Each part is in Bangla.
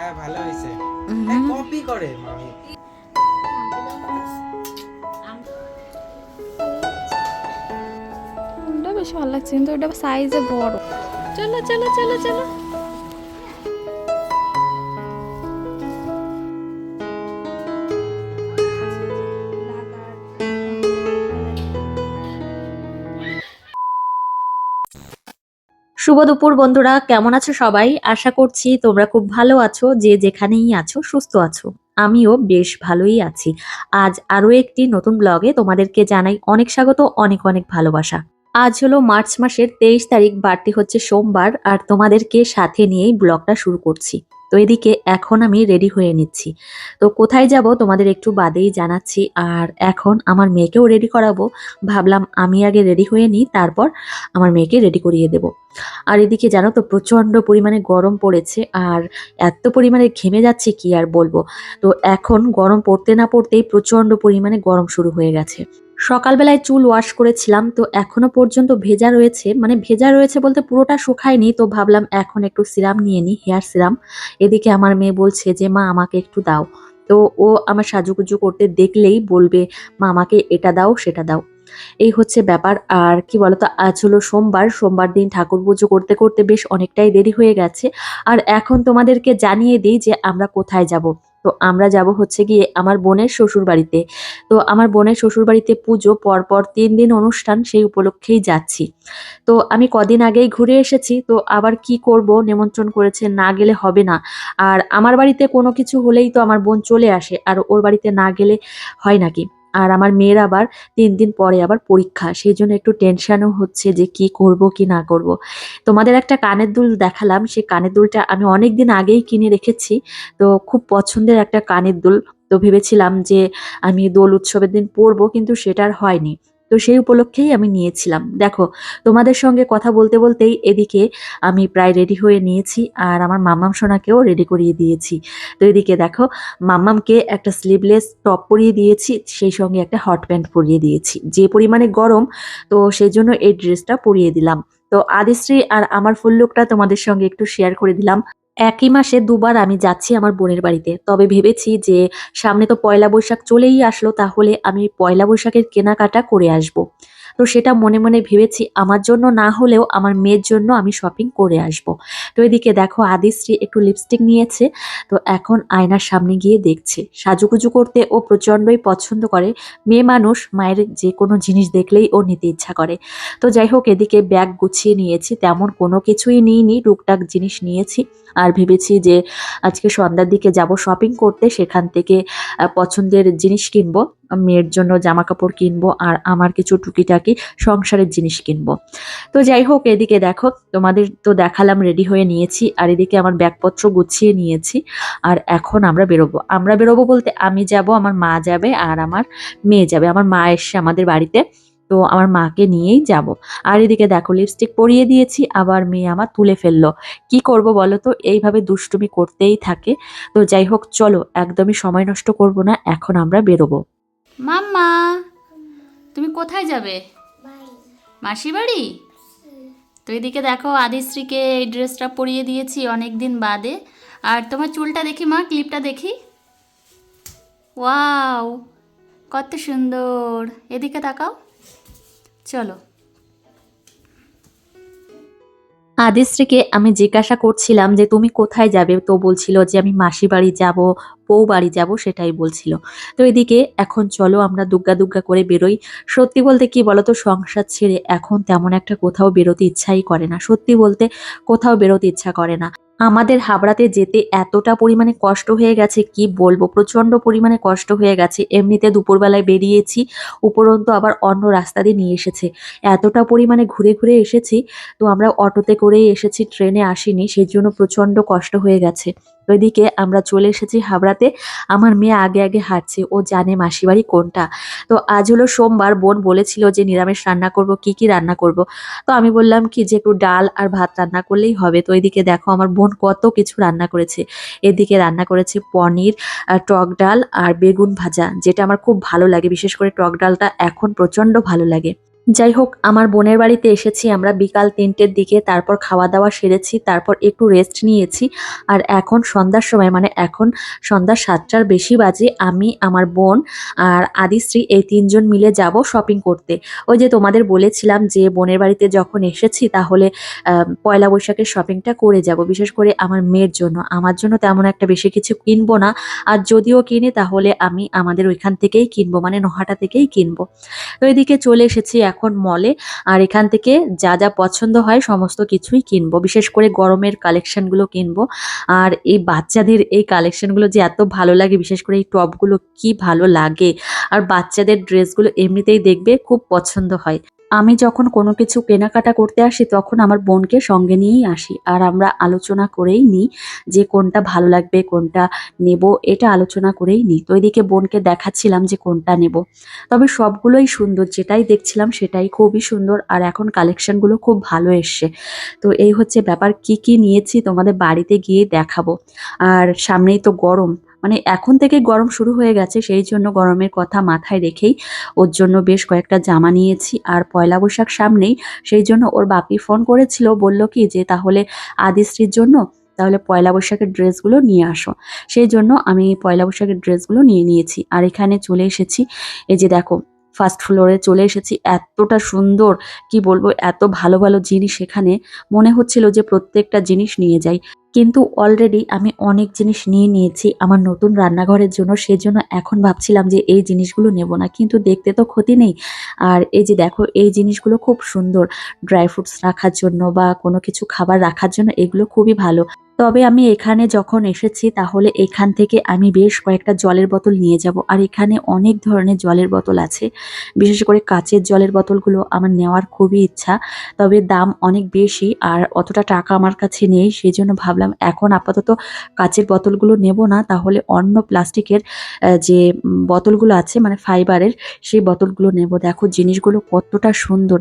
হ্যাঁ ভালো হয়েছে। কপি করে মামি। কোনটা বেশি ভালো লাগছে কিন্তু এটা সাইজে বড়। চলো চলো চলো চলো। শুভ দুপুর বন্ধুরা, কেমন আছো সবাই? আশা করছি তোমরা খুব ভালো আছো, যে যেখানেই আছো সুস্থ আছো। আমিও বেশ ভালোই আছি। আজ আরো একটি নতুন ব্লগে তোমাদেরকে জানাই অনেক স্বাগত, অনেক অনেক ভালোবাসা। আজ হলো মার্চ মাসের 23 তারিখ, বারটি হচ্ছে সোমবার, আর তোমাদেরকে সাথে নিয়েই ব্লগটা শুরু করছি। তো এদিকে এখন আমি রেডি হয়ে নিচ্ছি। তো কোথায় যাব তোমাদের একটু বাদেই জানাচ্ছি। আর এখন আমার মেয়েকেও রেডি করাবো। ভাবলাম আমি আগে রেডি হয়ে নিই, তারপর আমার মেয়েকে রেডি করিয়ে দেবো। আর এদিকে জানো তো প্রচন্ড পরিমাণে গরম পড়েছে, আর এত পরিমাণে ঘেমে যাচ্ছে কি আর বলবো। তো এখন গরম পড়তে না পড়তেই প্রচন্ড পরিমাণে গরম শুরু হয়ে গেছে। সকালবেলায় চুল ওয়াশ করেছিলাম, তো এখনো পর্যন্ত ভেজা রয়েছে, মানে ভেজা রয়েছে বলতে পুরোটা শুকায়নি। তো ভাবলাম এখন একটু সিরাম নিয়ে নিই, হেয়ার সিরাম। এদিকে আমার মেয়ে বলছে যে মা আমাকে একটু দাও। তো ও আমার সাজুগুজু করতে দেখলেই বলবে মা আমাকে এটা দাও সেটা দাও। এই হচ্ছে ব্যাপার। আর কি বলতো, আজ হলো সোমবার, সোমবার দিন ঠাকুর পুজো করতে করতে বেশ অনেকটাই দেরি হয়ে গেছে। আর এখন তোমাদেরকে জানিয়ে দিই যে আমরা কোথায় যাব। তো আমরা যাব হচ্ছে গিয়ে আমার বোনের শ্বশুর বাড়িতে। তো আমার বোনের শ্বশুর বাড়িতে পুজো, পরপর 3 দিন অনুষ্ঠান, সেই উপলক্ষেই যাচ্ছি। তো আমি কদিন আগেই ঘুরে এসেছি, তো আবার কি করব, নেমন্ত্রণ করেছে, না গেলে হবে না। আর আমার বাড়িতে কোনো কিছু হলেই তো আমার বোন চলে আসে, আর ওর বাড়িতে না গেলে হয় নাকি। আর আমার মেয়ের আবার 3 দিন পরে আবার পরীক্ষা, সেই জন্য একটু টেনশনও হচ্ছে যে কি করব কি না করব। তোমাদের একটা কানের দুল দেখালাম, সেই কানের দুলটা আমি অনেক দিন আগেই কিনে রেখেছি। তো খুব পছন্দের একটা কানের দুল। তো ভেবেছিলাম যে আমি দোল উৎসবের দিন পরবো, কিন্তু সেটা আর হয়নি। তো সেই উপলক্ষেই আমি নিয়েছিলাম। দেখো, তোমাদের সঙ্গে কথা বলতে বলতেই এদিকে আমি প্রায় রেডি হয়ে নিয়েছি, আর আমার মাম্মাম সোনাকেও রেডি করিয়ে দিয়েছি। তো এদিকে দেখো, মাম্মামকে একটা স্লিভলেস টপ পরিয়ে দিয়েছি, সেই সঙ্গে একটা হট প্যান্ট পরিয়ে দিয়েছি। যে পরিমাণে গরম, তো সেই জন্য এই ড্রেসটা পরিয়ে দিলাম। তো আদিশ্রী আর আমার ফুল লুকটা তোমাদের সঙ্গে একটু শেয়ার করে দিলাম। একই মাসে দুবার আমি যাচ্ছি আমার বোনের বাড়িতে। তবে ভেবেছি যে সামনে তো পয়লা বৈশাখ চলেই আসলো, তাহলে আমি পয়লা বৈশাখের কেনাকাটা করে আসব। তো সেটা মনে মনে ভেবেছি, আমার জন্য না হলেও আমার মেয়ের জন্য আমি শপিং করে আসব। তো এদিকে দেখো, আদিশ্রী একটু লিপস্টিক নিয়েছে। তো এখন আয়নার সামনে গিয়ে দেখছে। সাজুগুজু করতে ও প্রচণ্ডই পছন্দ করে। মেয়ে মানুষ, মায়ের যে কোনো জিনিস দেখলেই ও নিতে ইচ্ছা করে। তো যাই হোক, এদিকে ব্যাগ গুছিয়ে নিয়েছি, তেমন কোনো কিছুই নিইনি, টুকটাক জিনিস নিয়েছি। আর ভেবেছি যে আজকে সন্ধ্যার দিকে যাব শপিং করতে, সেখান থেকে পছন্দের জিনিস কিনবো। মেয়ের জন্য জামা কাপড় কিনবো, আর আমার কিছু টুকিটাকি সংসারের জিনিস কিনবো। তো যাই হোক, এদিকে দেখো, তোমাদের তো দেখালাম রেডি হয়ে নিয়েছি, আর এদিকে আমার ব্যাগপত্র গুছিয়ে নিয়েছি। আর এখন আমরা বেরোবো বলতে আমি যাব, আমার মা যাবে, আর আমার মেয়ে যাবে। আমার মা এসে আমাদের বাড়িতে, তো আমার মাকে নিয়েই যাব। আর এদিকে দেখো, লিপস্টিক পরিয়ে দিয়েছি, আবার মেয়ে আমার তুলে ফেললো। কি করব বলো তো, এইভাবে দুষ্টুমি করতেই থাকে। তো যাই হোক, চলো একদমই সময় নষ্ট করব না, এখন আমরা বেরোবো। মাম্মা, তুমি কোথায় যাবে? মাসি বাড়ি। তো এদিকে দেখো, আদিশ্রীকে এই ড্রেসটা পরিয়ে দিয়েছি অনেক দিন বাদে। আর তোমার চুলটা দেখি মা, ক্লিপটা দেখি। ওয়াও, কত সুন্দর। এদিকে তাকাও, চলো। আদিশ্রীকে আমি জিজ্ঞাসা করছিলাম যে তুমি কোথায় যাবে, তো বলছিল যে আমি মাসি বাড়ি যাব, বউ বাড়ি যাব, সেটাই বলছিল। তো এদিকে এখন চলো আমরা দুগ্গা দুগ্গা করে বেরোই। সত্যি বলতে কি বলতো, সংসার ছেড়ে এখন তেমন একটা কোথাও বেরোতে ইচ্ছাই করে না। সত্যি বলতে কোথাও বেরোতে ইচ্ছা করে না। আমাদের হাবড়াতে যেতে এতটা পরিমাণে কষ্ট হয়ে গেছে কি বলবো, প্রচন্ড পরিমাণে কষ্ট হয়ে গেছে। এমনিতে দুপুরবেলায় বেরিয়েছি, উপরন্তু আবার অন্য রাস্তা দিয়ে নিয়ে এসেছে। এতটা পরিমাণে ঘুরে ঘুরে এসেছি। তো আমরা অটোতে করেই এসেছি, ট্রেনে আসিনি, সেই জন্য প্রচন্ড কষ্ট হয়ে গেছে। তো এদিকে আমরা চলে এসেছি হাবড়াতে। আমার মেয়ে আগে আগে হাঁটছে, ও জানে মাসিবাড়ি কোনটা। তো আজ হলো সোমবার, বোন বলেছিল যে নিরামিষ রান্না করব, কি কি রান্না করব। তো আমি বললাম কি যে একটু ডাল আর ভাত রান্না করলেই হবে। তো এদিকে দেখো, আমার বোন কত কিছু রান্না করেছে। এদিকে রান্না করেছে পনির, টক ডাল আর বেগুন ভাজা, যেটা আমার খুব ভালো লাগে। বিশেষ করে টক ডালটা এখন প্রচন্ড ভালো লাগে। যাই হোক, আমার বোনের বাড়িতে এসেছি আমরা বিকাল ৩টের দিকে। তারপর খাওয়া দাওয়া সেরেছি, তারপর একটু রেস্ট নিয়েছি। আর এখন সন্ধ্যার সময়, মানে এখন সন্ধ্যা ৭টার বেশি বাজে। আমি, আমার বোন আর আদিশ্রী এই ৩ জন মিলে যাব শপিং করতে। ওই যে তোমাদের বলেছিলাম যে বোনের বাড়িতে যখন এসেছি তাহলে পয়লা বৈশাখের শপিংটা করে যাব, বিশেষ করে আমার মেয়ের জন্য। আমার জন্য তেমন একটা বেশি কিছু কিনবো না, আর যদিও কিনি তাহলে আমি আমাদের ওইখান থেকেই কিনবো, মানে নোহাটা থেকেই কিনবো। তো এদিকে চলে এসেছি এখন মলে। আর এখান থেকে যা যা পছন্দ হয় সমস্ত কিছুই কিনবো, বিশেষ করে গরমের কালেকশনগুলো কিনবো। আর এই বাচ্চাদের এই কালেকশনগুলো যে এত ভালো লাগে, বিশেষ করে এই টপগুলো কি ভালো লাগে। আর বাচ্চাদের ড্রেসগুলো এমনিতেই দেখবে খুব পছন্দ হয়। আমি যখন কোনো কিছু কেনাকাটা করতে আসি তখন আমার বোনকে সঙ্গে নিয়েই আসি, আর আমরা আলোচনা করেই নিই যে কোনটা ভালো লাগবে, কোনটা নেব, এটা আলোচনা করেই নিই। তো এদিকে বোনকে দেখাচ্ছিলাম যে কোনটা নেব। তবে সবগুলোই সুন্দর, যেটাই দেখছিলাম সেটাই খুবই সুন্দর। আর এখন কালেকশনগুলো খুব ভালো এসছে। তো এই হচ্ছে ব্যাপার, কি কি নিয়েছি তোমাদের বাড়িতে গিয়ে দেখাবো। আর সামনেই তো গরম, মানে এখন থেকে গরম শুরু হয়ে গেছে, সেই জন্য গরমের কথা মাথায় রেখেই ওর জন্য বেশ কয়েকটা জামা নিয়েছি। আর পয়লা বৈশাখ সামনেই, সেই জন্য ওর বাপি ফোন করেছিল, বলল কি যে তাহলে আদিশ্রীর জন্য তাহলে পয়লা বৈশাখের ড্রেসগুলো নিয়ে আসো। সেই জন্য আমি পয়লা বৈশাখের ড্রেসগুলো নিয়ে নিয়েছি। আর এখানে চলে এসেছি, এই যে দেখো ফার্স্ট ফ্লোরে চলে এসেছি। এতটা সুন্দর, কি বলবো, এত ভালো ভালো জিনিস এখানে, মনে হচ্ছিল যে প্রত্যেকটা জিনিস নিয়ে যাই। কিন্তু অলরেডি আমি অনেক জিনিস নিয়ে নিয়েছি আমার নতুন রান্নাঘরের জন্য, সেজন্য এখন ভাবছিলাম যে এই জিনিসগুলো নেব না, কিন্তু দেখতে তো ক্ষতি নেই। আর এই যে দেখো এই জিনিসগুলো খুব সুন্দর, ড্রাই ফ্রুটস রাখার জন্য বা কোনো কিছু খাবার রাখার জন্য এগুলো খুবই ভালো। তবে আমি এখানে যখন এসেছি তাহলে এখান থেকে আমি বেশ কয়েকটা জলের বোতল নিয়ে যাব। আর এখানে অনেক ধরনের জলের বোতল আছে, বিশেষ করে কাচের জলের বোতলগুলো আমার নেওয়ার খুবই ইচ্ছা। তবে দাম অনেক বেশি আর অতটা টাকা আমার কাছে নেই, সেই জন্য ভাবলাম এখন আপাতত কাচের বোতলগুলো নেব না, তাহলে অন্য প্লাস্টিকের যে বোতলগুলো আছে, মানে ফাইবারের, সেই বোতলগুলো নেব। দেখো জিনিসগুলো কতটা সুন্দর,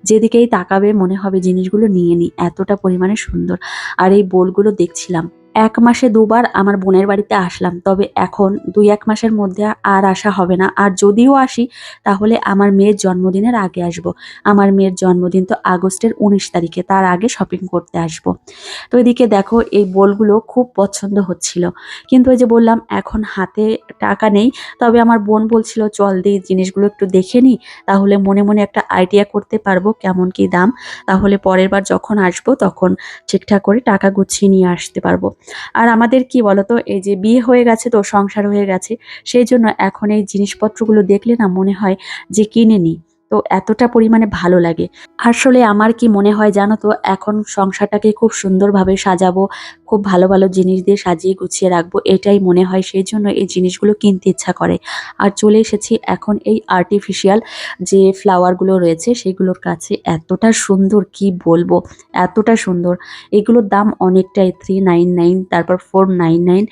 যেদিকেই তাকাবে মনে হবে জিনিসগুলো নিয়ে নিই, এতটা পরিমাণে সুন্দর। আর এই বোলগুলো দেখছিলাম, ১ মাসে ২ বার আমার বোনের বাড়িতে আসলাম, তবে এখন ২-১ মাসের মধ্যে আর আসা হবে না। আর যদিও আসি তাহলে আমার মেয়ের জন্মদিনের আগে আসব। আমার মেয়ের জন্মদিন তো আগস্টের ১৯ তারিখে, তার আগে শপিং করতে আসব। তো এদিকে দেখো এই বোলগুলো খুব পছন্দ হচ্ছিল, কিন্তু ওই যে বললাম এখন হাতে টাকা নেই। তবে আমার বোন বলছিল চল দিয়ে জিনিসগুলো একটু দেখে নিই, তাহলে মনে মনে একটা আইডিয়া করতে পারবো কেমন কি দাম, তাহলে পরের বার যখন আসবো তখন ঠিকঠাক করে টাকা গুছিয়ে নিয়ে আসতে পারবো। আর আমাদের কি বলতো, এই যে বিয়ে হয়ে গেছে তো সংসার হয়ে গেছে, সেই জন্য এখন এই জিনিসপত্রগুলো দেখলে না মনে হয় যে কিনে নিই। তো এতটা পরিমাণে ভালো লাগে। আসলে আমার কি মনে হয় জানো তো, এখন সংসারটাকে খুব সুন্দরভাবে সাজাবো, খুব ভালো ভালো জিনিস দিয়ে সাজিয়ে গুছিয়ে রাখবো, এটাই মনে হয়, সেই জন্য এই জিনিসগুলো কিনতে ইচ্ছা করে। আর চলে এসেছি এখন এই আর্টিফিশিয়াল যে ফ্লাওয়ারগুলো রয়েছে সেগুলোর কাছে, এতটা সুন্দর কি বলবো, এতটা সুন্দর। এগুলোর দাম অনেকটাই, 399, তারপর 499।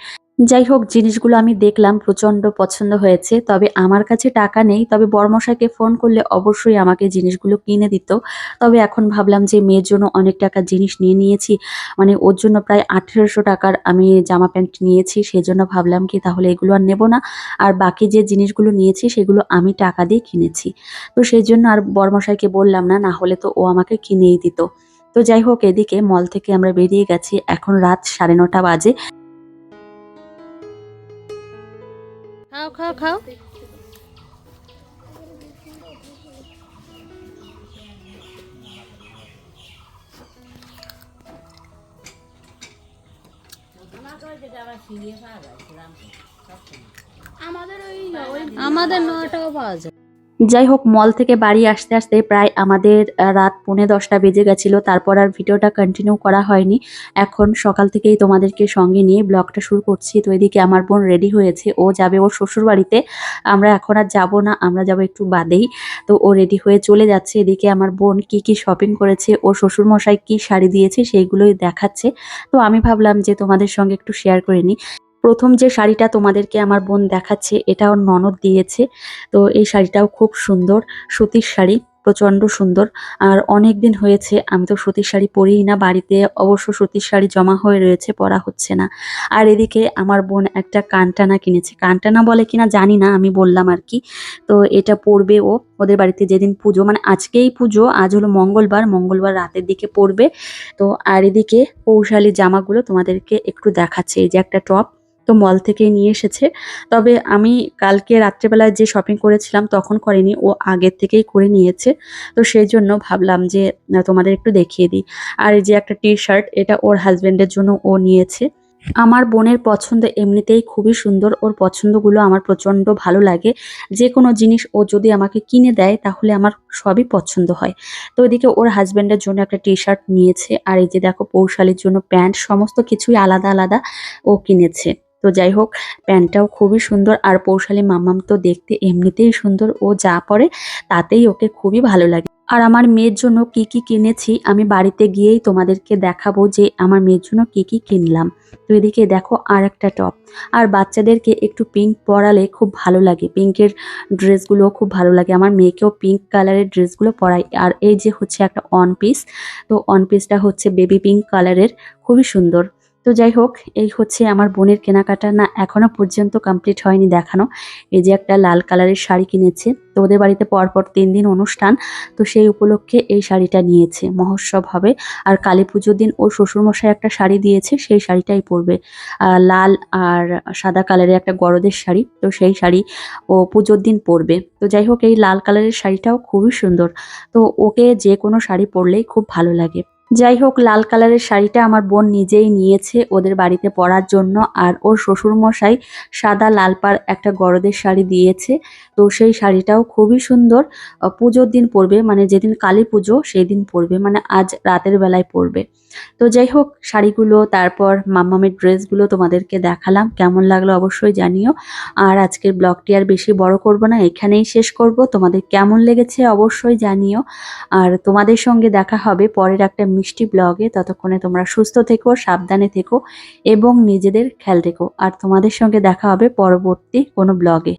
যাই হোক জিনিসগুলো আমি দেখলাম, প্রচন্ড পছন্দ হয়েছে। তবে আমার কাছে টাকা নেই, তবে বড়মশাইকে ফোন করলে অবশ্যই আমাকে জিনিসগুলো কিনে দিত। তবে এখন ভাবলাম যে মেয়ের জন্য অনেক টাকার জিনিস নিয়ে নিয়েছি, মানে ওর জন্য প্রায় ১৮০০ টাকার আমি জামা প্যান্ট নিয়েছি, সেজন্য ভাবলাম কি তাহলে এগুলো আর নেব না। আর বাকি যে জিনিসগুলো নিয়েছি সেগুলো আমি টাকা দিয়ে কিনেছি। তো সেই জন্য আর বড়মশাইকে বললাম না, না হলে তো ও আমাকে কিনেই দিত। তো যাই হোক এদিকে মল থেকে আমরা বেরিয়ে গেছি, এখন রাত ৯:৩০ বাজে। খাও খাও খাও। আমাদের ৯টাও পাওয়া যায়। যাই হোক মল থেকে বাড়ি আসতে আসতে প্রায় আমাদের রাত 9:45 বেজে গেছিল। তারপর আর ভিডিওটা কন্টিনিউ করা হয়নি। এখন সকাল থেকেই তোমাদেরকে সঙ্গে নিয়ে ব্লগটা শুরু করছি। তো এদিকে আমার বোন রেডি হয়েছে, ও যাবে ওর শ্বশুর বাড়িতে। আমরা এখন আর যাব না, আমরা যাব একটু বাদেই। তো ও রেডি হয়ে চলে যাচ্ছে। এদিকে আমার বোন কি কি শপিং করেছে, ওর শ্বশুর মশাই কি শাড়ি দিয়েছে সেইগুলোই দেখাচ্ছে। তো আমি ভাবলাম যে তোমাদের সঙ্গে একটু শেয়ার করে নিই। প্রথম যে শাড়িটা তোমাদেরকে আমার বোন দেখাচ্ছে এটা ওর ননদ দিয়েছে। তো এই শাড়িটাও খুব সুন্দর, সুতির শাড়ি। প্রচণ্ড সুন্দর। আর অনেক দিন হয়েছে আমি তো সুতির শাড়ি পরিই না, বাড়িতে অবশ্য সুতির শাড়ি জমা হয়ে রয়েছে, পরা হচ্ছে না। আর এদিকে আমার বোন একটা কানটানা কিনেছে, কানটানা বলে কিনা জানি না, আমি বললাম আর কি। তো এটা পরবে ও ওদের বাড়িতে যেদিন পুজো, মানে আজকেই পুজো, আজ হলো মঙ্গলবার, মঙ্গলবার রাতের দিকে পরবে। তো আর এদিকে পৌশালী জামাগুলো তোমাদেরকে একটু দেখাচ্ছে। এই যে একটা টপ, তো মল থেকে নিয়ে এসেছে। তবে আমি কালকে রাত্রেবেলায় যে শপিং করেছিলাম তখন করেনি, ও আগের থেকেই করে নিয়েছে। তো সেই জন্য ভাবলাম যে তোমাদের একটু দেখিয়ে দিই। আর এই যে একটা টি শার্ট, এটা ওর হাজবেন্ডের জন্য ও নিয়েছে। আমার বোনের পছন্দ এমনিতেই খুবই সুন্দর, ওর পছন্দগুলো আমার প্রচণ্ড ভালো লাগে। যে কোনো জিনিস ও যদি আমাকে কিনে দেয় তাহলে আমার সবই পছন্দ হয়। তো ওইদিকে ওর হাজবেন্ডের জন্য একটা টি শার্ট নিয়েছে, আর এই যে দেখো পৌশালীর জন্য প্যান্ট, সমস্ত কিছুই আলাদা আলাদা ও কিনেছে। তো যাই হোক, প্যান্টটাও খুবই সুন্দর। আর পৌশালী মাম্মাম তো দেখতে এমনিতেই সুন্দর, ও যা পরে তাতেই ওকে খুবই ভালো লাগে। আর আমার মেয়ের জন্য কি কি কিনেছি আমি বাড়িতে গিয়েই তোমাদেরকে দেখাবো যে আমার মেয়ের জন্য কি কি কিনলাম। তো এদিকে দেখো আর একটা টপ। আর বাচ্চাদেরকে একটু পিঙ্ক পরালে খুব ভালো লাগে, পিঙ্কের ড্রেসগুলো খুব ভালো লাগে। আমার মেয়েকেও পিঙ্ক কালারের ড্রেসগুলো পরাই। আর এই যে হচ্ছে একটা অন পিস, তো অন পিসটা হচ্ছে বেবি পিঙ্ক কালারের, খুবই সুন্দর। তো যাই হোক, এই হচ্ছে আমার বোনের কেনাকাটা, না এখনো পর্যন্ত কমপ্লিট হয়নি দেখানো। এই যে একটা লাল কালারের শাড়ি কিনেছে, তো ওদের বাড়িতে পরপর 3 দিন অনুষ্ঠান, তো সেই উপলক্ষে এই শাড়িটা নিয়েছে, মহোৎসব হবে। আর কালী পুজোর দিন ওর শ্বশুরমশাই একটা শাড়ি দিয়েছে, সেই শাড়িটাই পরবে। লাল আর সাদা কালারের একটা গরদের শাড়ি, তো সেই শাড়ি ও পুজোর দিন পরবে। তো যাই হোক, এই লাল কালারের শাড়িটাও খুবই সুন্দর। তো ওকে যে কোনো শাড়ি পরলেই খুব ভালো লাগে। যাই হোক, লাল কালারের শাড়িটা আমার বোন নিজেই নিয়েছে ওদের বাড়িতে পরার জন্য। আর ওর শ্বশুরমশাই সাদা লাল পাড় একটা গরদের শাড়ি দিয়েছে, তো সেই শাড়িটাও খুবই সুন্দর। পুজোর দিন পরবে, মানে যেদিন কালী পুজো সেই দিন পরবে, মানে আজ রাতের বেলায় পরবে। তো যাই হোক, শাড়িগুলো তারপর মাম্মামের ড্রেসগুলো তোমাদেরকে দেখালাম, কেমন লাগলো অবশ্যই জানিও। আর আজকের ব্লগটি আর বেশি বড় করব না, এখানেই শেষ করব। তোমাদের কেমন লেগেছে অবশ্যই জানিও। আর তোমাদের সঙ্গে দেখা হবে পরের একটা মিষ্টি ব্লগে। ততক্ষণে তোমরা সুস্থ থেকো, সাবধানে থেকো এবং নিজেদের খেয়াল রেখো। আর তোমাদের সঙ্গে দেখা হবে পরবর্তী কোনো ব্লগে।